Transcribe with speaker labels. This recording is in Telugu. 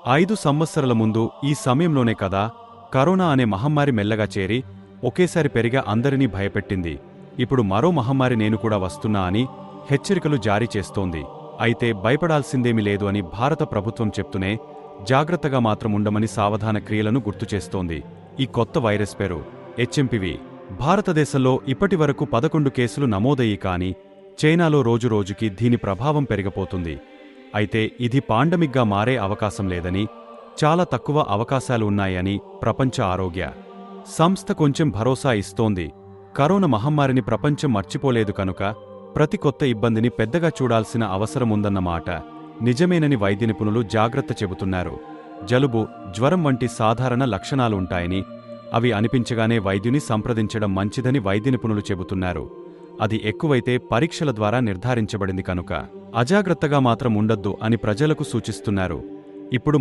Speaker 1: 5 సంవత్సరాల ముందు ఈ సమయంలోనే కదా కరోనా అనే మహమ్మారి మెల్లగా చేరి ఒకేసారి పెరిగా అందరినీ భయపెట్టింది. ఇప్పుడు మరో మహమ్మారి నేను కూడా వస్తున్నా అని హెచ్చరికలు జారీ చేస్తోంది. అయితే భయపడాల్సిందేమీ లేదు అని భారత ప్రభుత్వం చెప్తూనే జాగ్రత్తగా మాత్రం ఉండమని సావధాన క్రియలను గుర్తుచేస్తోంది. ఈ కొత్త వైరస్ పేరు హెచ్ఎంపివి. భారతదేశంలో ఇప్పటివరకు 11 కేసులు నమోదయ్యి కానీ చైనాలో రోజురోజుకి దీని ప్రభావం పెరిగిపోతుంది. అయితే ఇది పాండమిక్గా మారే అవకాశం లేదని, చాలా తక్కువ అవకాశాలు ఉన్నాయని ప్రపంచ ఆరోగ్య సంస్థ కొంచెం భరోసా ఇస్తోంది. కరోనా మహమ్మారిని ప్రపంచం మర్చిపోలేదు కనుక ప్రతి కొత్త ఇబ్బందిని పెద్దగా చూడాల్సిన అవసరముందన్నమాట నిజమేనని వైద్య నిపుణులు జాగ్రత్త చెబుతున్నారు. జలుబు, జ్వరం వంటి సాధారణ లక్షణాలుంటాయని, అవి అనిపించగానే వైద్యుని సంప్రదించడం మంచిదని వైద్య నిపుణులు చెబుతున్నారు. అది ఎక్కువైతే పరీక్షల ద్వారా నిర్ధారించబడింది కనుక అజాగ్రత్తగా మాత్రం ఉండొద్దు అని ప్రజలకు సూచిస్తున్నారు. ఇప్పుడు